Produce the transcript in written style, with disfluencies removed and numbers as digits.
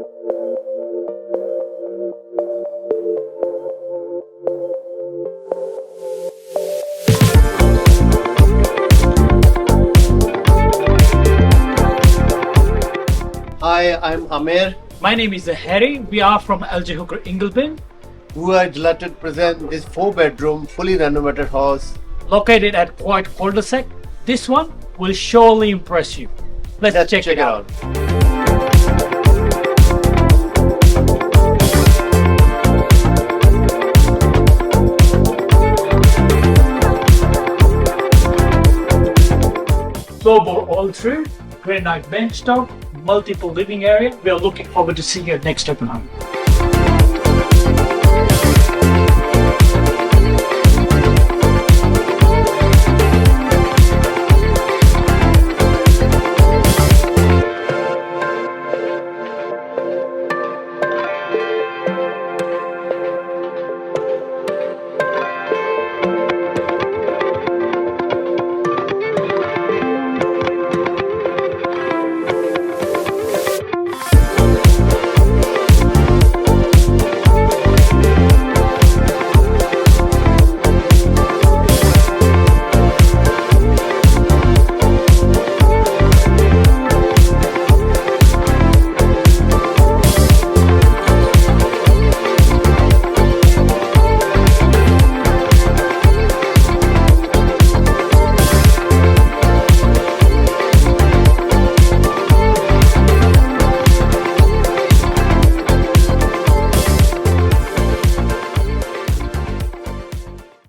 Hi, I'm Amir. My name is Harry. We are from LG Hooker Inglebin, We are delighted to present this 4-bedroom, fully renovated house. located at Cul-De-Sac. This one will surely impress you. Let's check it out. Floorboard all through, granite bench top, multiple living area. We are looking forward to seeing you next open home.